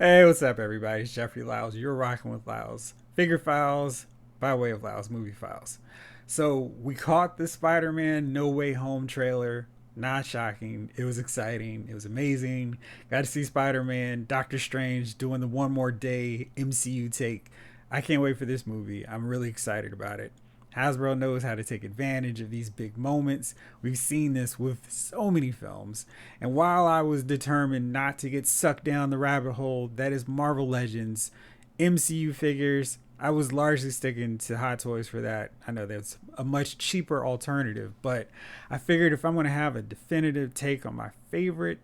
Hey, what's up, everybody? It's Jeffrey Lyles. You're rocking with Lyles. Figure Files by way of Lyles Movie Files. So, we caught the Spider Man No Way Home trailer. Not shocking. It was exciting. It was amazing. Got to see Spider Man, Doctor Strange doing the one more day MCU take. I can't wait for this movie. I'm really excited about it. Hasbro knows how to take advantage of these big moments. We've seen this with so many films. And while I was determined not to get sucked down the rabbit hole that is Marvel Legends, MCU figures, I was largely sticking to Hot Toys for that. I know that's a much cheaper alternative, but I figured if I'm going to have a definitive take on my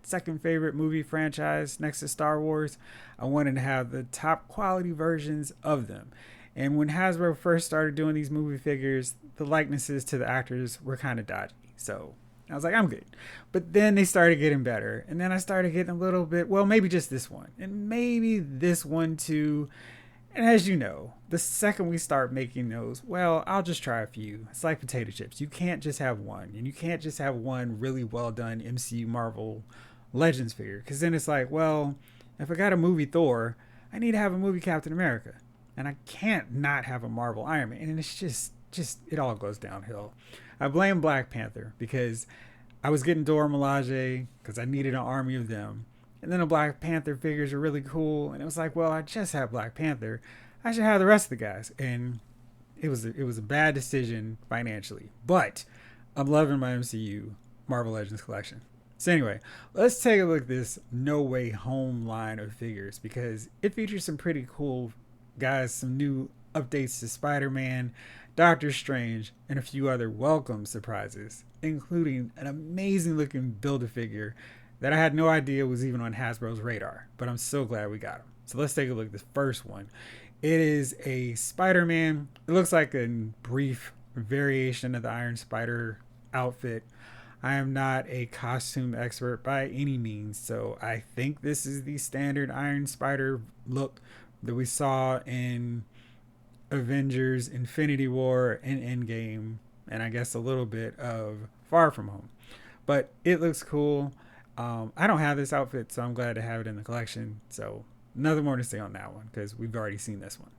second favorite movie franchise next to Star Wars, I wanted to have the top quality versions of them. And when Hasbro first started doing these movie figures, the likenesses to the actors were kind of dodgy. So I was like, I'm good. But then they started getting better. And then I started getting a little bit, well, maybe just this one. And maybe this one too. And as you know, the second we start making those, well, I'll just try a few. It's like potato chips. You can't just have one. And you can't just have one really well done MCU Marvel Legends figure. Because then it's like, well, if I got a movie Thor, I need to have a movie Captain America. And I can't not have a Marvel Iron Man. And it's just it all goes downhill. I blame Black Panther because I was getting Dora Milaje because I needed an army of them. And then the Black Panther figures are really cool. And it was like, well, I just have Black Panther. I should have the rest of the guys. And it was a bad decision financially. But I'm loving my MCU Marvel Legends collection. So anyway, let's take a look at this No Way Home line of figures because it features some pretty cool guys, some new updates to Spider-Man, Doctor Strange, and a few other welcome surprises, including an amazing looking Build-A-Figure that I had no idea was even on Hasbro's radar, but I'm so glad we got him. So let's take a look at this first one. It is a Spider-Man. It looks like a brief variation of the Iron Spider outfit. I am not a costume expert by any means, so I think this is the standard Iron Spider look that we saw in Avengers, Infinity War, and Endgame, and I guess a little bit of Far From Home. But it looks cool. I don't have this outfit, so I'm glad to have it in the collection. So nothing more to say on that one because we've already seen this one.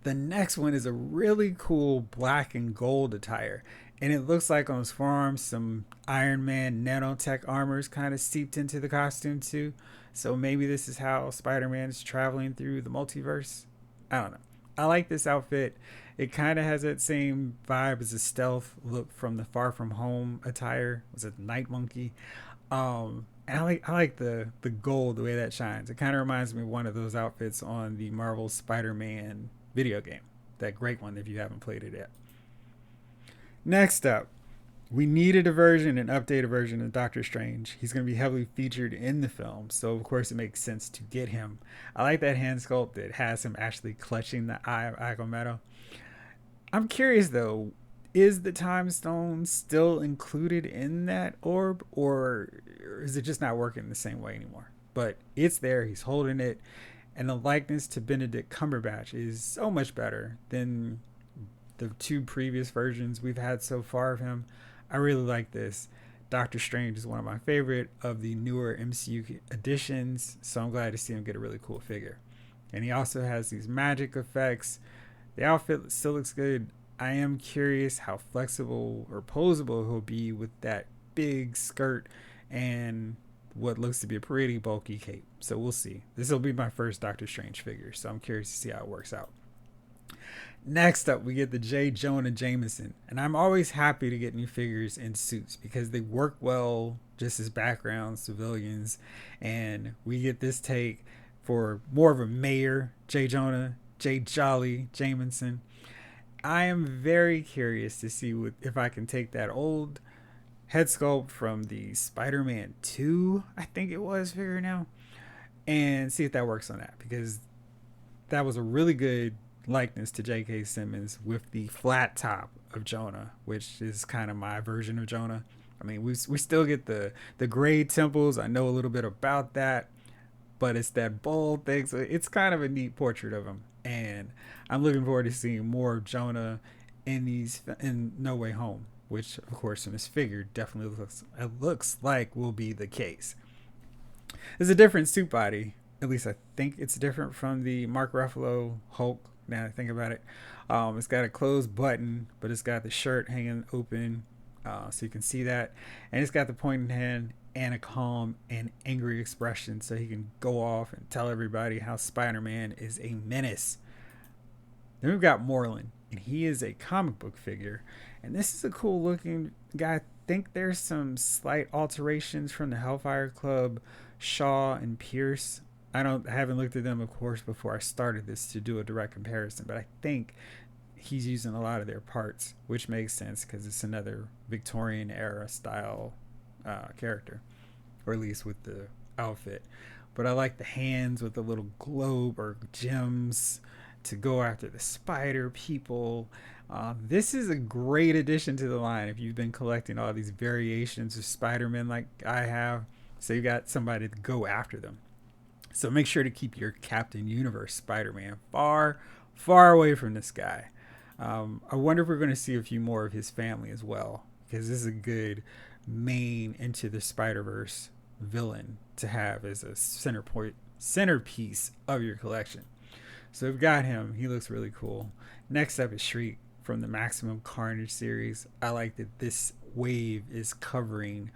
The next one is a really cool black and gold attire. And it looks like on his forearms, some Iron Man nanotech armor is kind of seeped into the costume too. So maybe this is how Spider Man is traveling through the multiverse. I don't know. I like this outfit. It kind of has that same vibe as a stealth look from the Far From Home attire. Was it Night Monkey? And I like the gold, the way that shines. It kind of reminds me of one of those outfits on the Marvel Spider-Man video game. That great one if you haven't played it yet. Next up, we needed a version, an updated version of Doctor Strange. He's going to be heavily featured in the film, so of course it makes sense to get him. I like that hand sculpt that has him actually clutching the eye of Agamotto. I'm curious though, is the time stone still included in that orb, or is it just not working the same way anymore? But it's there, he's holding it, and the likeness to Benedict Cumberbatch is so much better than the two previous versions we've had so far of him. I really like this. Doctor Strange is one of my favorite of the newer MCU additions, so I'm glad to see him get a really cool figure. And he also has these magic effects. The outfit still looks good. I am curious how flexible or posable he'll be with that big skirt and what looks to be a pretty bulky cape. So we'll see. This will be my first Doctor Strange figure, so I'm curious to see how it works out. Next up, we get the Jonah Jameson. And I'm always happy to get new figures in suits because they work well just as background civilians. And we get this take for more of a mayor, J. Jonah, J. Jolly Jameson. I am very curious to see if I can take that old head sculpt from the Spider-Man 2, I think it was, figure now, and see if that works on that because that was a really good likeness to J.K. Simmons with the flat top of Jonah, which is kind of my version of Jonah. I mean, we still get the gray temples. I know a little bit about that, but it's that bold thing. So it's kind of a neat portrait of him, and I'm looking forward to seeing more of Jonah in No Way Home, which of course in this figure definitely looks like will be the case. It's a different suit body At least I think it's different from the Mark Ruffalo Hulk. Now I think about it, it's got a closed button, but it's got the shirt hanging open, so you can see that, and it's got the pointing hand and a calm and angry expression, so he can go off and tell everybody how Spider-Man is a menace. Then we've got Moreland, and he is a comic book figure, and this is a cool looking guy. I think there's some slight alterations from the Hellfire Club, Shaw and Pierce. I haven't looked at them, of course, before I started this to do a direct comparison, but I think he's using a lot of their parts, which makes sense because it's another Victorian era style character, or at least with the outfit. But I like the hands with the little globe or gems to go after the spider people. This is a great addition to the line if you've been collecting all these variations of Spider-Man like I have. So you got somebody to go after them. So make sure to keep your Captain Universe Spider-Man far, far away from this guy. I wonder if we're going to see a few more of his family as well, because this is a good main Into the Spider-Verse villain to have as a centerpiece of your collection. So we've got him. He looks really cool. Next up is Shriek from the Maximum Carnage series. I like that this wave is covering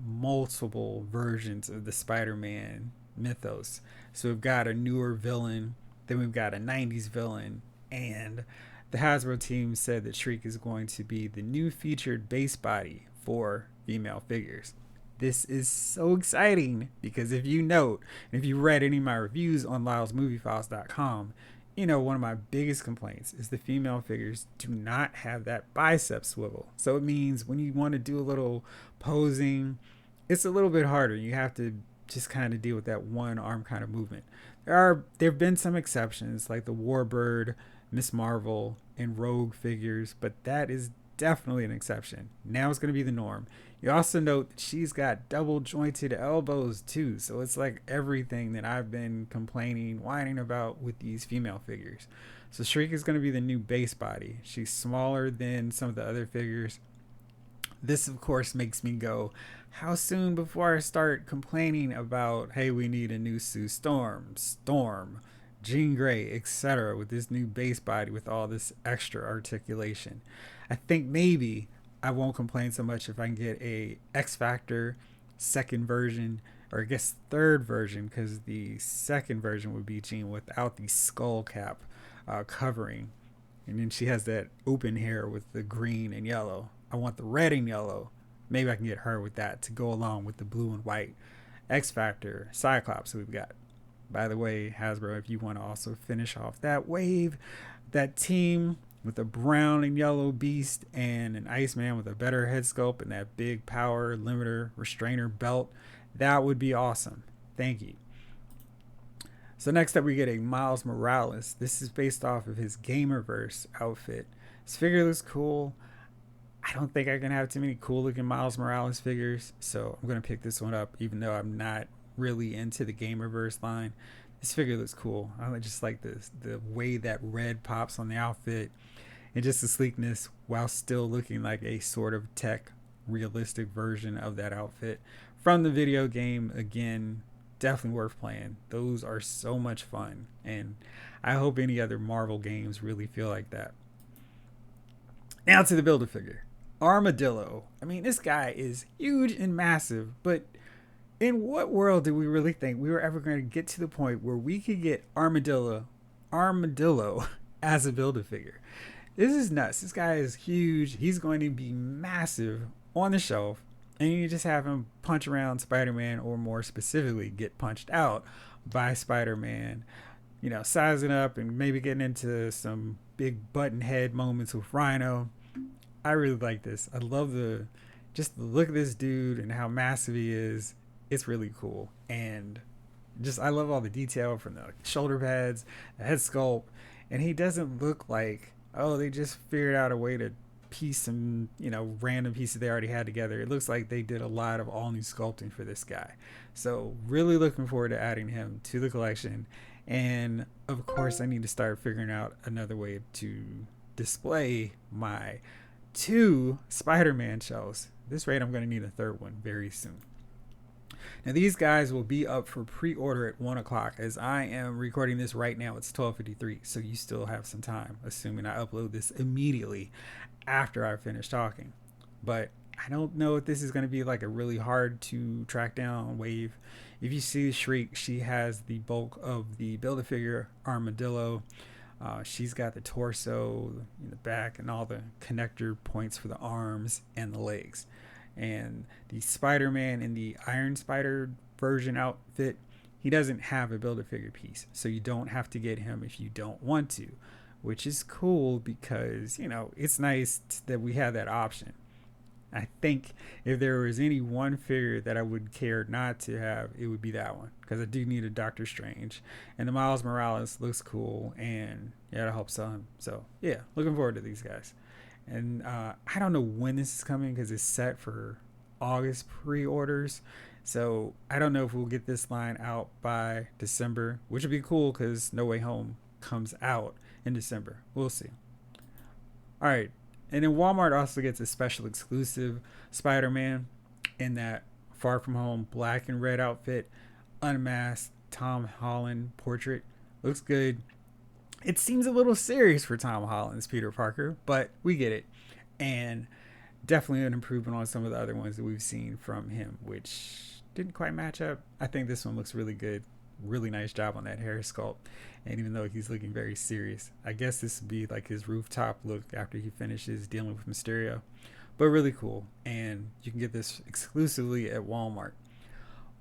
multiple versions of the Spider-Man mythos. So we've got a newer villain, then we've got a 90s villain, and the Hasbro team said that Shriek is going to be the new featured base body for female figures. This is so exciting because if you note, and if you read any of my reviews on LylesMovieFiles.com, you know one of my biggest complaints is the female figures do not have that bicep swivel. So it means when you want to do a little posing, it's a little bit harder. You have to just kind of deal with that one arm kind of movement. There have been some exceptions like the Warbird, Miss Marvel, and Rogue figures, but that is definitely an exception. Now it's going to be the norm. You also note that she's got double jointed elbows too, so it's like everything that I've been whining about with these female figures. So Shriek is going to be the new base body. She's smaller than some of the other figures. This, of course, makes me go, how soon before I start complaining about, hey, we need a new Sue Storm, Jean Grey, etc. with this new base body with all this extra articulation. I think maybe I won't complain so much if I can get a X Factor second version, or I guess third version, because the second version would be Jean without the skull cap covering. And then she has that open hair with the green and yellow. I want the red and yellow. Maybe I can get her with that to go along with the blue and white X Factor Cyclops we've got. By the way, Hasbro, if you want to also finish off that wave, that team with a brown and yellow beast and an Iceman with a better head sculpt and that big power limiter restrainer belt, that would be awesome. Thank you. So next up we get a Miles Morales. This is based off of his Gamerverse outfit. This figure looks cool. I don't think I can have too many cool looking Miles Morales figures, so I'm going to pick this one up even though I'm not really into the Gamerverse line. This figure looks cool. I just like the way that red pops on the outfit and just the sleekness while still looking like a sort of tech realistic version of that outfit from the video game. Again, definitely worth playing. Those are so much fun, and I hope any other Marvel games really feel like that. Now to the Build-A-Figure. Armadillo. I mean, this guy is huge and massive, but in what world did we really think we were ever going to get to the point where we could get Armadillo as a Build-A-Figure? This is nuts. This guy is huge. He's going to be massive on the shelf, and you just have him punch around Spider-Man, or more specifically, get punched out by Spider-Man. You know, sizing up and maybe getting into some big button head moments with Rhino. I really like this. I love the look of this dude and how massive he is. It's really cool. And just, I love all the detail from the shoulder pads, the head sculpt. And he doesn't look like, oh, they just figured out a way to piece some, random pieces they already had together. It looks like they did a lot of all new sculpting for this guy. So really looking forward to adding him to the collection. And of course, I need to start figuring out another way to display my 2 Spider-Man shells. At this rate, I'm going to need a third one very soon. Now these guys will be up for pre-order at 1 o'clock. As I am recording this right now, it's 12:53, so you still have some time, assuming I upload this immediately after I finish talking. But I don't know if this is going to be like a really hard to track down wave. If you see Shriek, she has the bulk of the Build-A-Figure Armadillo. She's got the torso in the back and all the connector points for the arms and the legs. And the Spider-Man in the Iron Spider version outfit, he doesn't have a Build-A-Figure piece, so you don't have to get him if you don't want to, which is cool because, you know, it's nice that we have that option. I think if there was any one figure that I would care not to have, it would be that one, because I do need a Doctor Strange, and the Miles Morales looks cool, and yeah, it'll help sell him. So yeah, looking forward to these guys. And I don't know when this is coming because it's set for August pre-orders, so I don't know if we'll get this line out by December, which would be cool because No Way Home comes out in December. We'll see. All right. And then Walmart also gets a special exclusive Spider-Man in that Far From Home black and red outfit, unmasked Tom Holland portrait. Looks good. It seems a little serious for Tom Holland's Peter Parker, but we get it. And definitely an improvement on some of the other ones that we've seen from him, which didn't quite match up. I think this one looks really good. Really nice job on that hair sculpt. And even though he's looking very serious, I guess this would be like his rooftop look after he finishes dealing with Mysterio. But really cool. And you can get this exclusively at Walmart.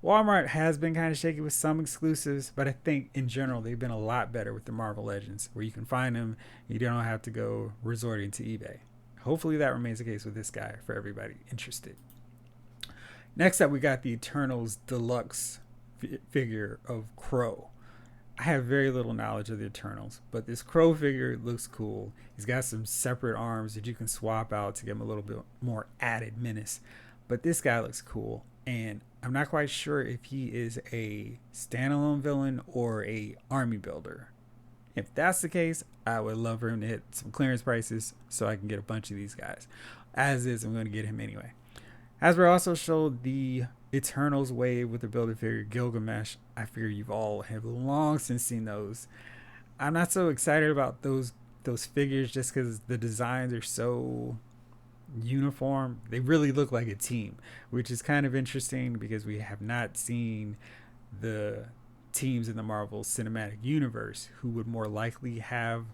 Walmart has been kind of shaky with some exclusives, but I think in general they've been a lot better with the Marvel Legends, where you can find them, you don't have to go resorting to eBay. Hopefully that remains the case with this guy for everybody interested. Next up, we got the Eternals Deluxe figure of Crow. I have very little knowledge of the Eternals, but this Crow figure looks cool. He's got some separate arms that you can swap out to give him a little bit more added menace. But this guy looks cool, and I'm not quite sure if he is a standalone villain or a army builder. If that's the case, I would love for him to hit some clearance prices so I can get a bunch of these guys. As is, I'm going to get him anyway. Hasbro also showed the Eternals wave with the Build-A-Figure Gilgamesh. I figure you've all have long since seen those. I'm not so excited about those figures just because the designs are so uniform. They really look like a team, which is kind of interesting because we have not seen the teams in the Marvel Cinematic Universe who would more likely have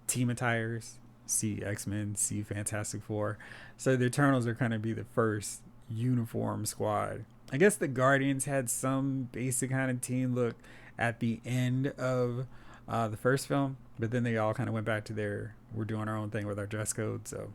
team attires. See X-Men, see Fantastic Four. So the Eternals are going to be the first uniform squad. I guess the Guardians had some basic kind of team look at the end of the first film, but then they all kind of went back to we're doing our own thing with our dress code. So,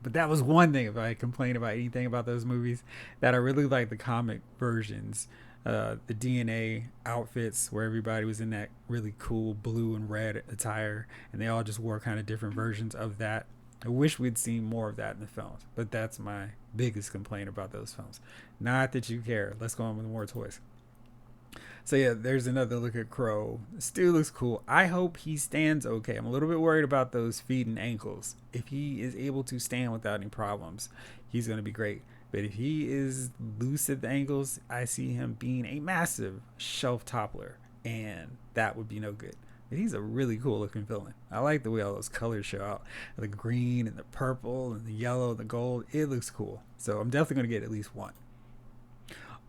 but that was one thing. If I complain about anything about those movies, that I really like the comic versions, the DNA outfits where everybody was in that really cool blue and red attire, and they all just wore kind of different versions of that. I wish we'd seen more of that in the films, but that's my biggest complaint about those films. Not that you care. Let's go on with more toys. So yeah, there's another look at Crow. Still looks cool. I hope he stands okay. I'm a little bit worried about those feet and ankles. If he is able to stand without any problems, he's going to be great. But if he is loose at the ankles, I see him being a massive shelf toppler, and that would be no good. But he's a really cool looking villain. I like the way all those colors show out. The green and the purple and the yellow and the gold. It looks cool. So I'm definitely going to get at least one.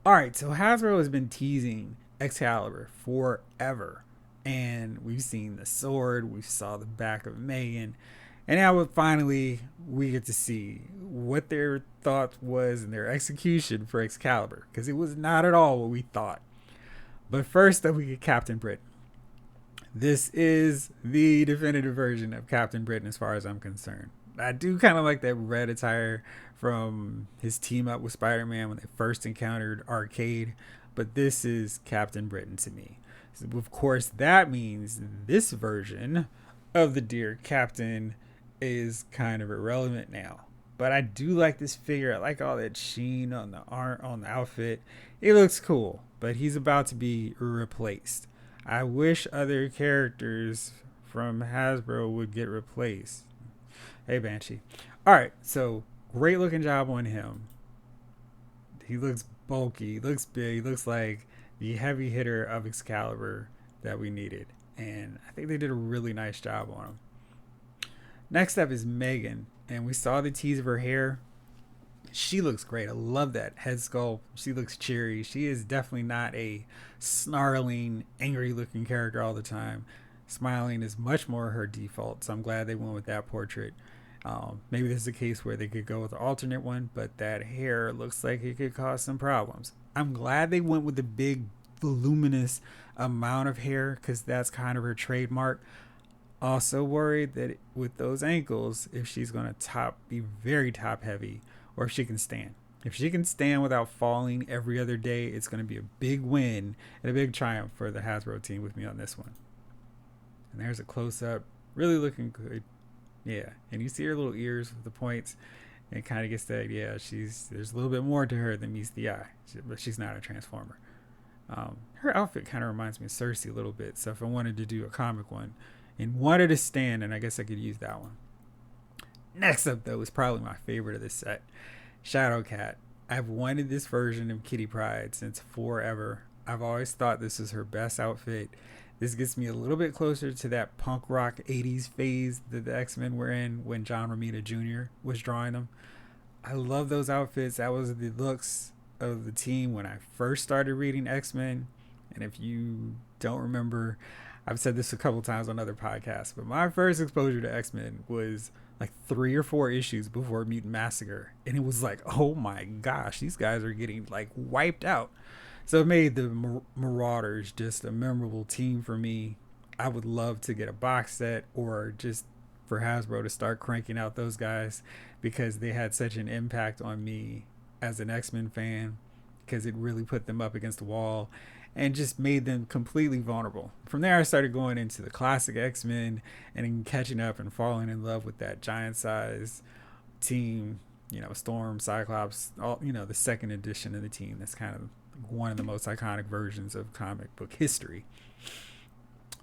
Alright, so Hasbro has been teasing Excalibur forever. And we've seen the sword. We saw the back of Megan. And now finally we get to see what their thought was and their execution for Excalibur. Because it was not at all what we thought. But first up we get Captain Britain. This is the definitive version of Captain Britain as far as I'm concerned. I do kind of like that red attire from his team up with Spider-Man when they first encountered Arcade, but this is Captain Britain to me. So of course, that means this version of the dear Captain is kind of irrelevant now. But I do like this figure. I like all that sheen on the outfit. It looks cool, but he's about to be replaced. I wish other characters from Hasbro would get replaced. Hey, Banshee. Alright, so great looking job on him. He looks bulky, looks big, looks like the heavy hitter of Excalibur that we needed. And I think they did a really nice job on him. Next up is Megan, and we saw the tease of her hair. She looks great. I love that head sculpt. She looks cheery. She is definitely not a snarling, angry looking character all the time. Smiling is much more her default, so I'm glad they went with that portrait. Maybe this is a case where they could go with an alternate one, but that hair looks like it could cause some problems. I'm glad they went with the big, voluminous amount of hair because that's kind of her trademark. Also worried that with those ankles, if she's going to be very top heavy, or if she can stand. If she can stand without falling every other day, it's going to be a big win and a big triumph for the Hasbro team with me on this one. And there's a close-up, really looking good. Yeah, and you see her little ears with the points, and it kind of gets that, yeah, there's a little bit more to her than meets the eye, but she's not a Transformer. Her outfit kind of reminds me of Cersei a little bit, so if I wanted to do a comic one and wanted to stand, and I guess I could use that one. Next up, though, is probably my favorite of this set, Shadowcat. I've wanted this version of Kitty Pryde since forever. I've always thought this is her best outfit. This gets me a little bit closer to that punk rock 80s phase that the X-Men were in when John Romita Jr. was drawing them. I love those outfits. That was the looks of the team when I first started reading X-Men. And if you don't remember, I've said this a couple times on other podcasts, but my first exposure to X-Men was like 3 or 4 issues before Mutant Massacre. And it was like, oh my gosh, these guys are getting like wiped out. So it made the Marauders just a memorable team for me. I would love to get a box set or just for Hasbro to start cranking out those guys because they had such an impact on me as an X-Men fan because it really put them up against the wall and just made them completely vulnerable. From there, I started going into the classic X-Men and then catching up and falling in love with that giant size team, Storm, Cyclops, the second edition of the team. That's kind of one of the most iconic versions of comic book history.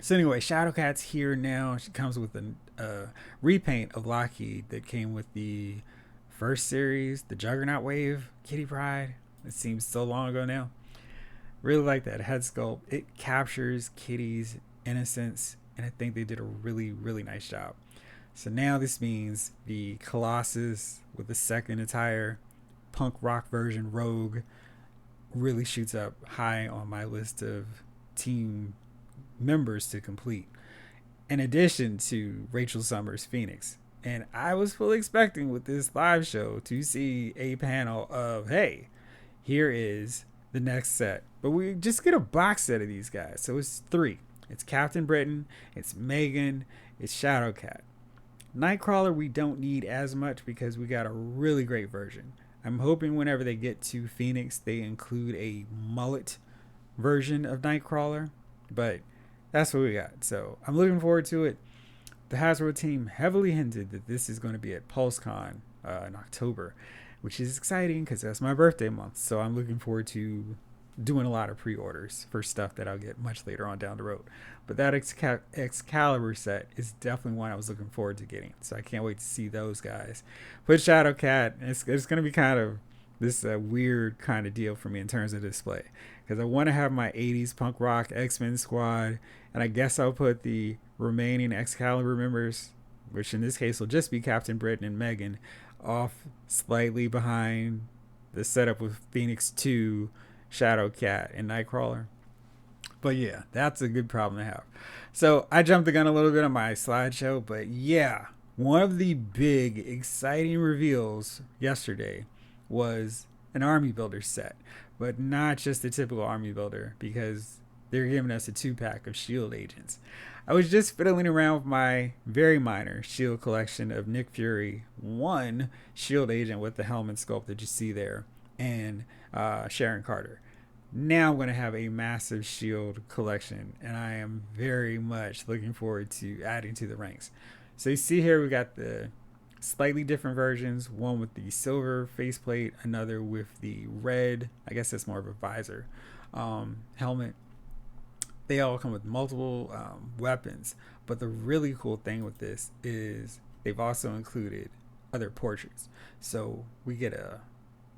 So anyway, Shadowcat's here now. She comes with a repaint of Lockheed that came with the first series, the Juggernaut Wave, Kitty Pryde. It seems so long ago now. Really like that head sculpt. It captures Kitty's innocence, and I think they did a really, really nice job. So now this means the Colossus with the second attire, punk rock version Rogue, really shoots up high on my list of team members to complete, in addition to Rachel Summers' Phoenix. And I was fully expecting with this live show to see a panel of, hey, here is the next set. But we just get a box set of these guys. So it's 3. It's Captain Britain, it's Megan, it's Shadowcat. Nightcrawler we don't need as much because we got a really great version. I'm hoping whenever they get to Phoenix, they include a mullet version of Nightcrawler. But that's what we got. So I'm looking forward to it. The Hasbro team heavily hinted that this is going to be at PulseCon in October, which is exciting because that's my birthday month. So I'm looking forward to doing a lot of pre-orders for stuff that I'll get much later on down the road. But that Excalibur set is definitely one I was looking forward to getting. So I can't wait to see those guys. But Shadowcat, it's going to be kind of this weird kind of deal for me in terms of display. Because I want to have my 80s punk rock X-Men squad. And I guess I'll put the remaining Excalibur members, which in this case will just be Captain Britain and Megan, off slightly behind the setup with Phoenix 2, Shadowcat, and Nightcrawler. But yeah, that's a good problem to have. So I jumped the gun a little bit on my slideshow, but yeah, one of the big exciting reveals yesterday was an army builder set, but not just the typical army builder because they're giving us a 2-pack of SHIELD agents. I was just fiddling around with my very minor SHIELD collection of Nick Fury, 1 SHIELD agent with the helmet sculpt that you see there, and Sharon Carter. Now I'm going to have a massive SHIELD collection, and I am very much looking forward to adding to the ranks. So you see here we got the slightly different versions, one with the silver faceplate, another with the red, I guess that's more of a visor, helmet. They all come with multiple weapons, but the really cool thing with this is they've also included other portraits. So we get a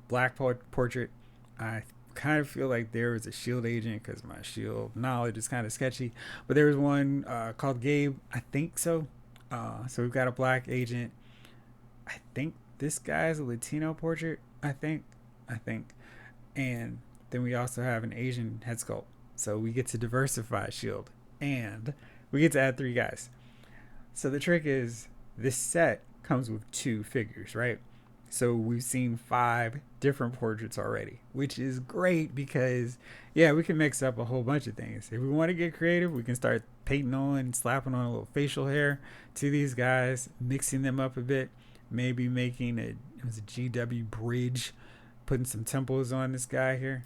black portrait. I kind of feel like there was a shield agent because my shield knowledge is kind of sketchy. But there was one called Gabe, I think so. So we've got a black agent. I think this guy's a Latino portrait. I think. And then we also have an Asian head sculpt. So we get to diversify shield, and we get to add 3 guys. So the trick is this set comes with 2 figures, right? So we've seen 5 different portraits already, which is great because, yeah, we can mix up a whole bunch of things. If we want to get creative, we can start painting on, slapping on a little facial hair to these guys, mixing them up a bit, maybe making a GW bridge, putting some temples on this guy here.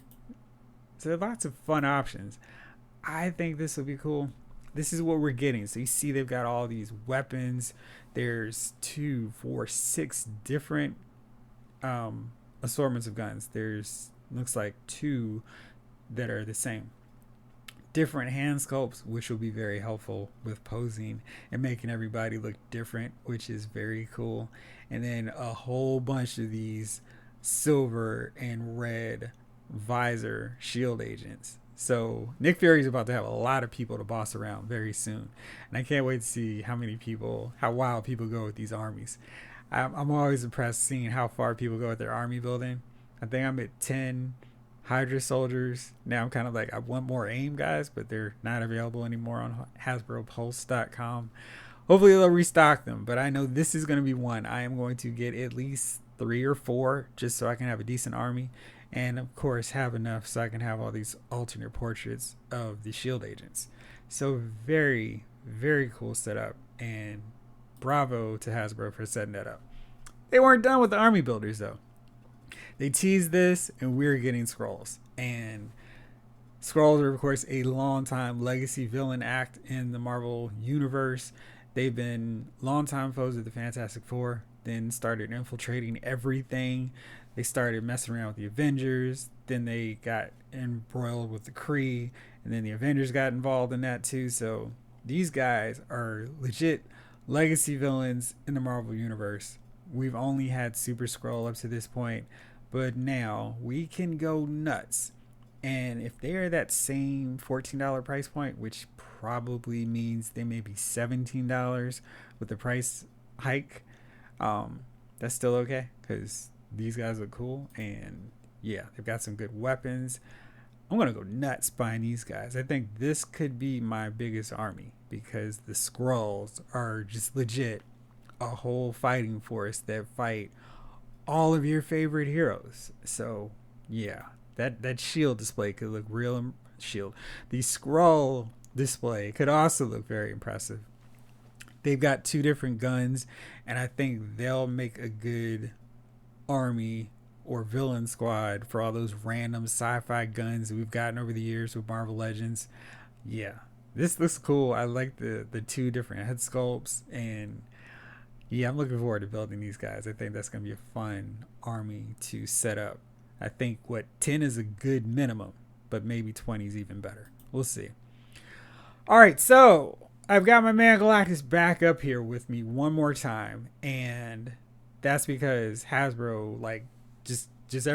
So there are lots of fun options. I think this will be cool. This is what we're getting. So you see they've got all these weapons. There's 2, 4, 6 different assortments of guns. There's looks like 2 that are the same. Different hand sculpts, which will be very helpful with posing and making everybody look different, which is very cool. And then a whole bunch of these silver and red visor shield agents. So Nick Fury's about to have a lot of people to boss around very soon, and I can't wait to see how wild people go with these armies. I'm always impressed seeing how far people go with their army building. I think I'm at 10 Hydra soldiers now. I'm kind of like, I want more AIM guys, but they're not available anymore on HasbroPulse.com. Hopefully they'll restock them, but I know this is going to be one I am going to get at least 3 or 4 just so I can have a decent army, and of course have enough so I can have all these alternate portraits of the shield agents. So very, very cool setup, and bravo to Hasbro for setting that up. They weren't done with the army builders though. They teased this, and we're getting Squirrels. And Squirrels are, of course, a long-time legacy villain act in the Marvel Universe. They've been longtime foes of the Fantastic Four, then started infiltrating everything. They started messing around with the Avengers. Then they got embroiled with the Kree, and then the Avengers got involved in that too. So these guys are legit legacy villains in the Marvel Universe. We've only had Super Skrull up to this point, but now we can go nuts. And if they're that same $14 price point, which probably means they may be $17 with the price hike, that's still okay because these guys look cool, and yeah, they've got some good weapons. I'm gonna go nuts buying these guys. I think this could be my biggest army because the Skrulls are just legit a whole fighting force that fight all of your favorite heroes. So yeah, that shield display could look real. Shield, the Skrull display could also look very impressive. They've got 2 different guns, and I think they'll make a good army or villain squad for all those random sci-fi guns we've gotten over the years with Marvel Legends. Yeah, this looks cool. I like the 2 different head sculpts, and yeah, I'm looking forward to building these guys. I think that's going to be a fun army to set up. I think 10 is a good minimum, but maybe 20 is even better. We'll see. All right, so I've got my man Galactus back up here with me one more time, and that's because Hasbro,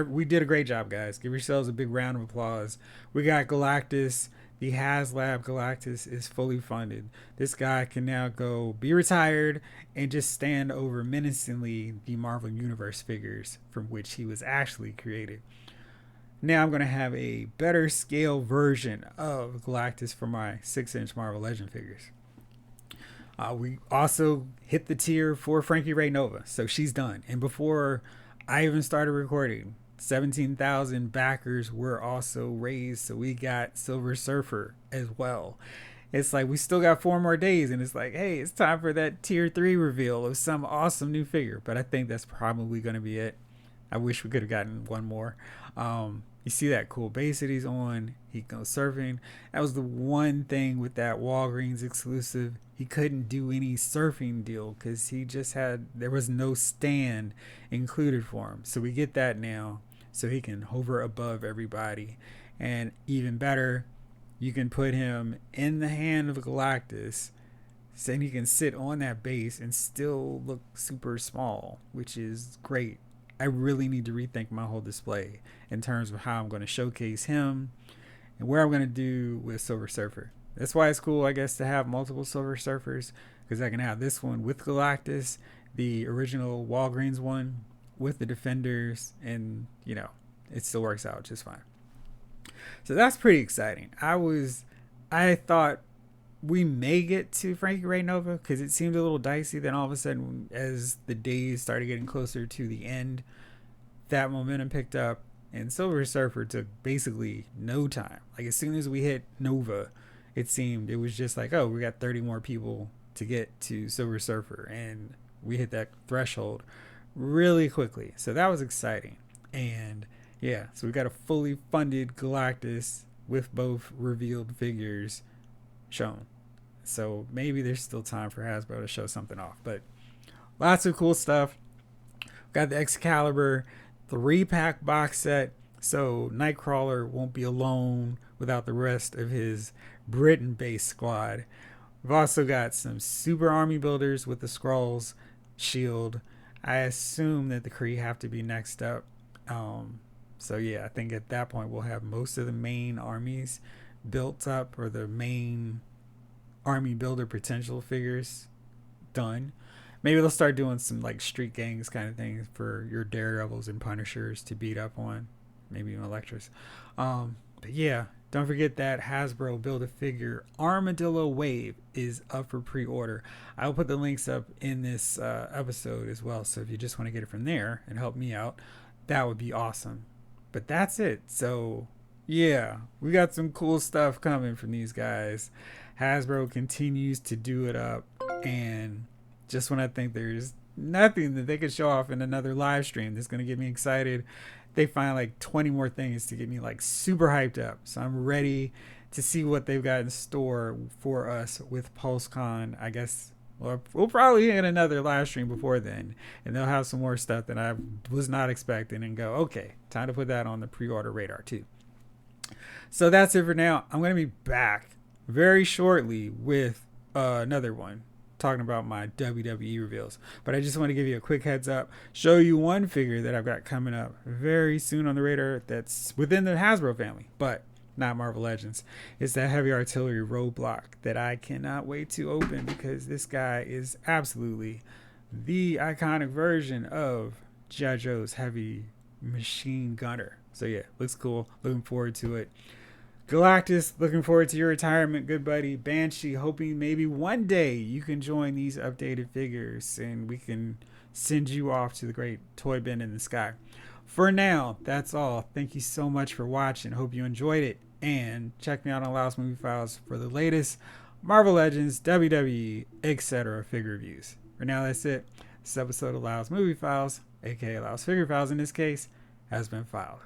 we did a great job, guys. Give yourselves a big round of applause. We got Galactus. The HasLab Galactus is fully funded. This guy can now go be retired and just stand over menacingly the Marvel Universe figures from which he was actually created. Now I'm going to have a better scale version of Galactus for my 6-inch Marvel Legend figures. We also hit the tier for Frankie Ray Nova, so she's done. And before I even started recording, 17,000 backers were also raised, so we got Silver Surfer as well. It's like we still got 4 more days, and it's like, hey, it's time for that tier 3 reveal of some awesome new figure. But I think that's probably going to be it. I wish we could have gotten one more. You see that cool base that he's on. He goes surfing. That was the one thing with that Walgreens exclusive. He couldn't do any surfing deal because there was no stand included for him. So we get that now, so he can hover above everybody. And even better, you can put him in the hand of Galactus, so he can sit on that base and still look super small, which is great. I really need to rethink my whole display in terms of how I'm going to showcase him and where I'm going to do with Silver Surfer. That's why it's cool, I guess, to have multiple Silver Surfers, because I can have this one with Galactus, the original Walgreens one with the Defenders, and it still works out just fine. So that's pretty exciting. I thought we may get to Frankie Ray Nova because it seemed a little dicey. Then all of a sudden, as the days started getting closer to the end, that momentum picked up, and Silver Surfer took basically no time. Like, as soon as we hit Nova, it seemed it was just like, oh, we got 30 more people to get to Silver Surfer, and we hit that threshold really quickly. So that was exciting. And yeah, so we got a fully funded Galactus with both revealed figures shown. So maybe there's still time for Hasbro to show something off, but lots of cool stuff. Got the Excalibur 3-pack box set, so Nightcrawler won't be alone without the rest of his Britain-based squad. We've also got some super army builders with the Squirrels, SHIELD. I assume that the Kree have to be next up. So yeah, I think at that point we'll have most of the main armies built up, or the main army builder potential figures done. Maybe they'll start doing some like street gangs kind of things for your Daredevils and Punishers to beat up on, maybe even Electras. But yeah, don't forget that Hasbro Build-A-Figure Armadillo Wave is up for pre-order. I'll put the links up in this episode as well, so if you just want to get it from there and help me out, that would be awesome. But that's it. So yeah, we got some cool stuff coming from these guys. Hasbro continues to do it up, and just when I think there's nothing that they could show off in another live stream that's going to get me excited, they find like 20 more things to get me like super hyped up. So I'm ready to see what they've got in store for us with PulseCon. I guess we'll probably get another live stream before then, and they'll have some more stuff that I was not expecting, and go, okay, time to put that on the pre-order radar too. So that's it for now. I'm going to be back very shortly with another one, talking about my WWE reveals. But I just want to give you a quick heads up, show you one figure that I've got coming up very soon on the radar that's within the Hasbro family, but not Marvel Legends. It's that heavy artillery roadblock that I cannot wait to open, because this guy is absolutely the iconic version of G.I. Joe's heavy machine gunner. So yeah, looks cool. Looking forward to it. Galactus, looking forward to your retirement, good buddy. Banshee, hoping maybe one day you can join these updated figures and we can send you off to the great toy bin in the sky. For now, that's all. Thank you so much for watching. Hope you enjoyed it. And check me out on Laos Movie Files for the latest Marvel Legends, WWE, etc. figure reviews. For now, that's it. This episode of Laos Movie Files, aka Laos Figure Files in this case, has been filed.